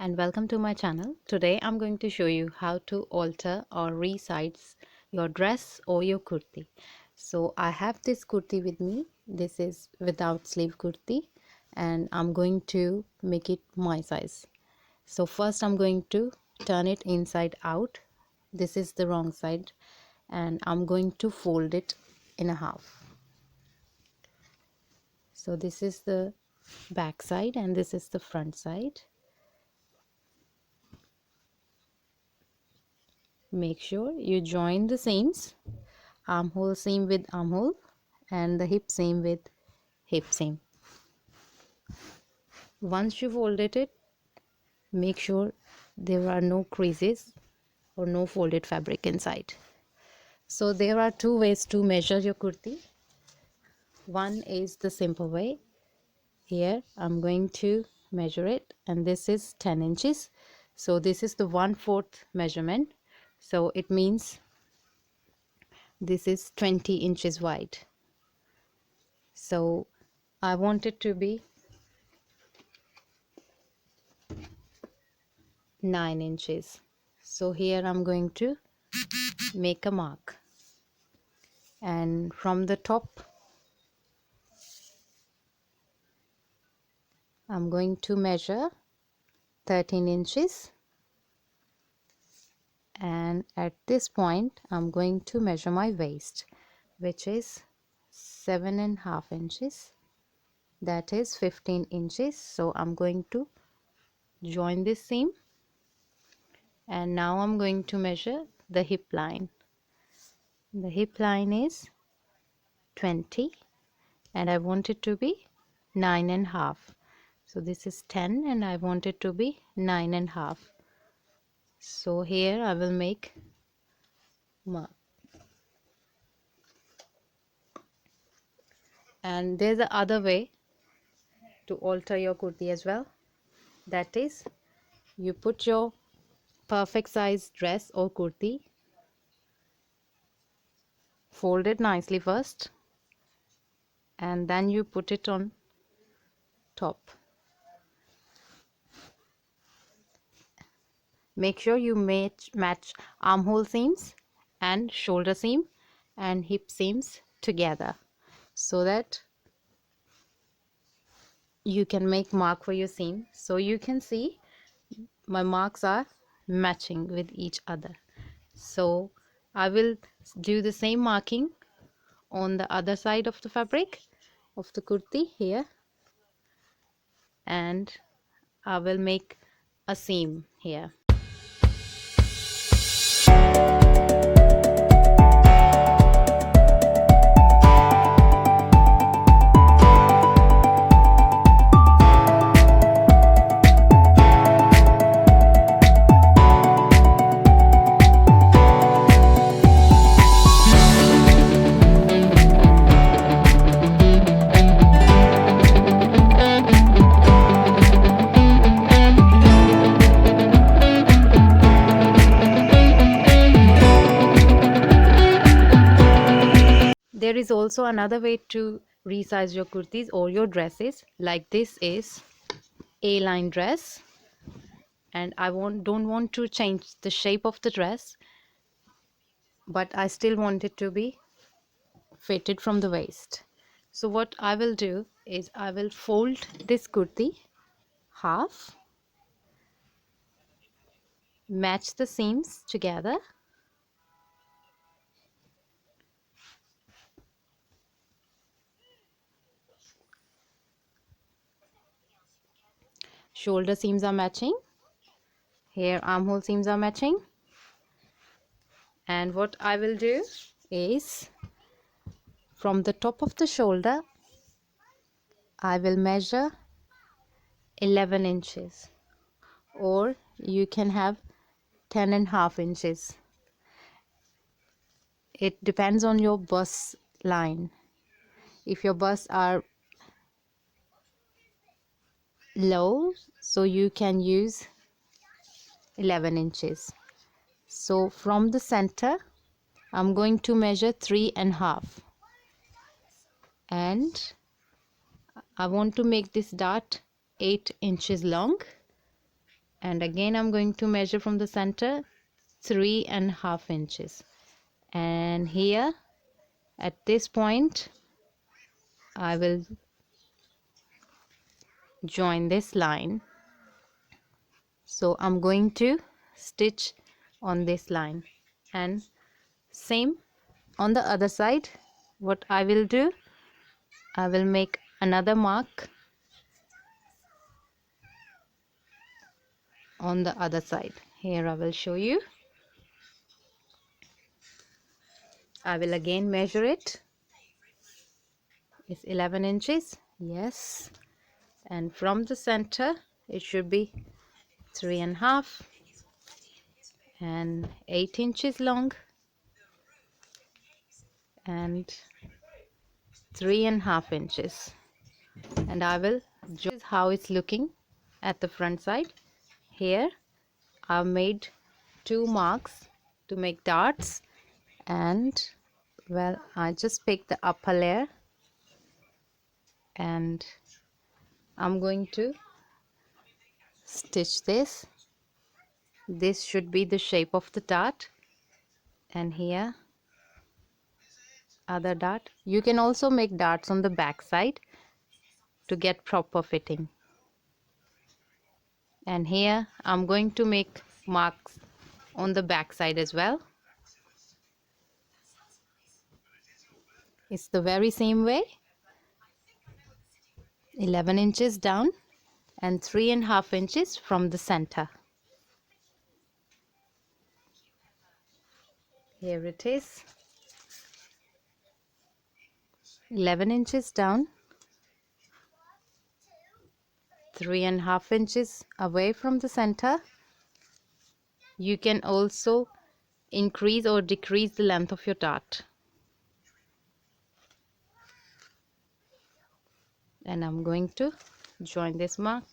And welcome to my channel. Today I'm going to show you how to alter or resize your dress or your kurti. So I have this kurti with me. This is without sleeve kurti and I'm going to make it my size. So first I'm going to turn it inside out. This is the wrong side and I'm going to fold it in a half. So this is the back side and this is the front side. Make sure you join the seams, armhole seam with armhole and the hip seam with hip seam. Once you folded it, make sure there are no creases or no folded fabric inside. So there are two ways to measure your kurti. One is the simple way. Here I'm going to measure it and this is 10 inches. So this is the 1/4 measurement. So it means this is 20 inches wide. So I want it to be 9 inches. So here I'm going to make a mark, and from the top I'm going to measure 13 inches, and at this point I'm going to measure my waist, which is 7.5 inches, that is 15 inches. So I'm going to join this seam, and now I'm going to measure the hip line. The hip line is 20 and I want it to be 9.5. So this is 10 and I want it to be 9.5. So here I will make mark. And there's the other way to alter your kurti as well. That is, you put your perfect size dress or kurti, fold it nicely first, and then you put it on top. Make sure you match armhole seams and shoulder seam and hip seams together, so that you can make mark for your seam. So you can see my marks are matching with each other. So I will do the same marking on the other side of the fabric of the kurti here, and I will make a seam here. There is also another way to resize your kurtis or your dresses. Like this is A-line dress, and I don't want to change the shape of the dress, but I still want it to be fitted from the waist. So what I will do is I will fold this kurti half, match the seams together, shoulder seams are matching, here armhole seams are matching, and what I will do is from the top of the shoulder I will measure 11 inches, or you can have 10.5 inches. It depends on your bust line. If your busts are low, so you can use 11 inches. So from the center I'm going to measure 3.5, and I want to make this dart 8 inches long. and again I'm going to measure from the center 3.5 inches, and here at this point I will join this line. So I'm going to stitch on this line, and same on the other side. What I will do, I will make another mark on the other side. Here I will show you. I will again measure it. It's 11 inches, yes, and from the center it should be 3.5 and 8 inches long and 3.5 inches, and I will just how it's looking at the front side. Here I've made 2 marks to make darts, and well, I just picked the upper layer and I'm going to stitch this. This should be the shape of the dart, and here other dart. You can also make darts on the back side to get proper fitting. And here I'm going to make marks on the back side as well. It's the very same way. 11 inches down and 3.5 inches from the center. Here it is. 11 inches down, 3.5 inches away from the center. You can also increase or decrease the length of your dart. And I'm going to join this mark,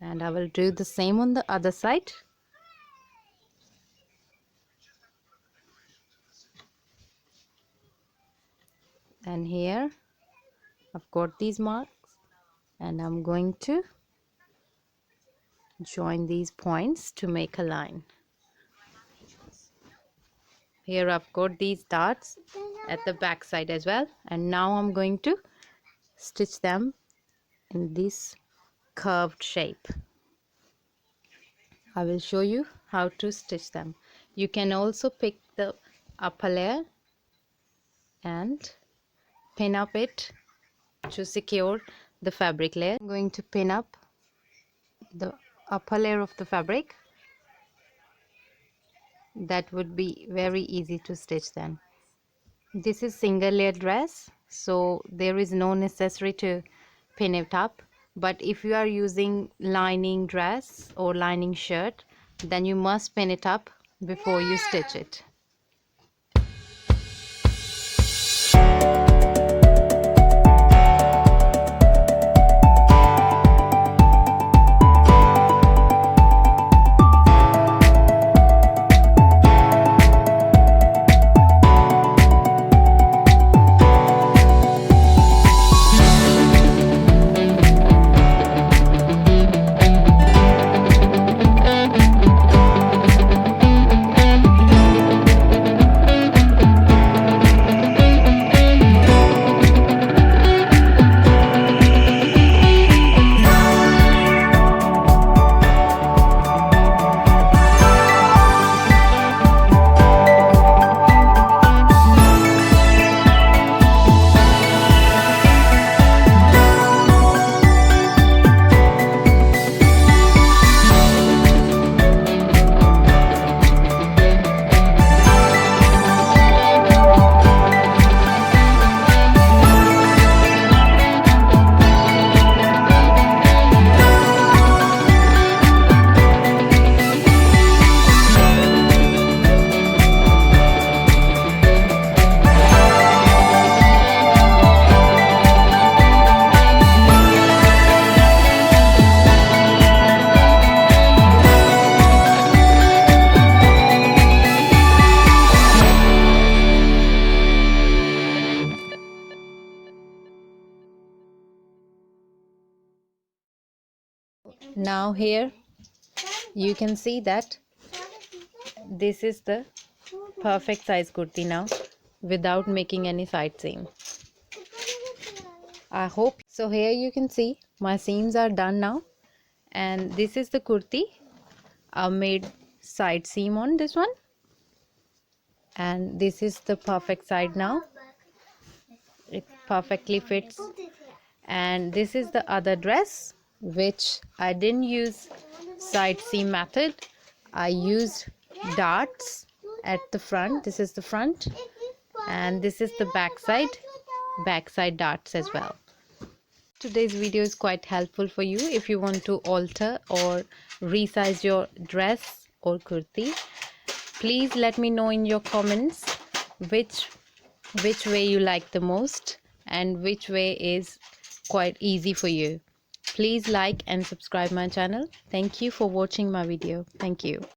and I will do the same on the other side. And here I've got these marks, and I'm going to join these points to make a line. Here I've got these darts at the back side as well, and now I'm going to stitch them in this curved shape. I will show you how to stitch them. You can also pick the upper layer and pin up it to secure the fabric layer. I'm going to pin up the upper layer of the fabric. That would be very easy to stitch then. This is single layer dress, so there is no necessity to pin it up. But if you are using lining dress or lining shirt, then you must pin it up before you stitch it. Now here You can see that this is the perfect size kurti now without making any side seam. I hope so. Here you can see my seams are done now, and this is the kurti. I made side seam on this one, and this is the perfect side now. It perfectly fits. And this is the other dress which I didn't use side seam method. I used darts at the front. This is the front, and this is the backside darts as well. Today's video is quite helpful for you if you want to alter or resize your dress or kurti. Please let me know in your comments which way you like the most and which way is quite easy for you. Please like and subscribe my channel. Thank you for watching my video. Thank you.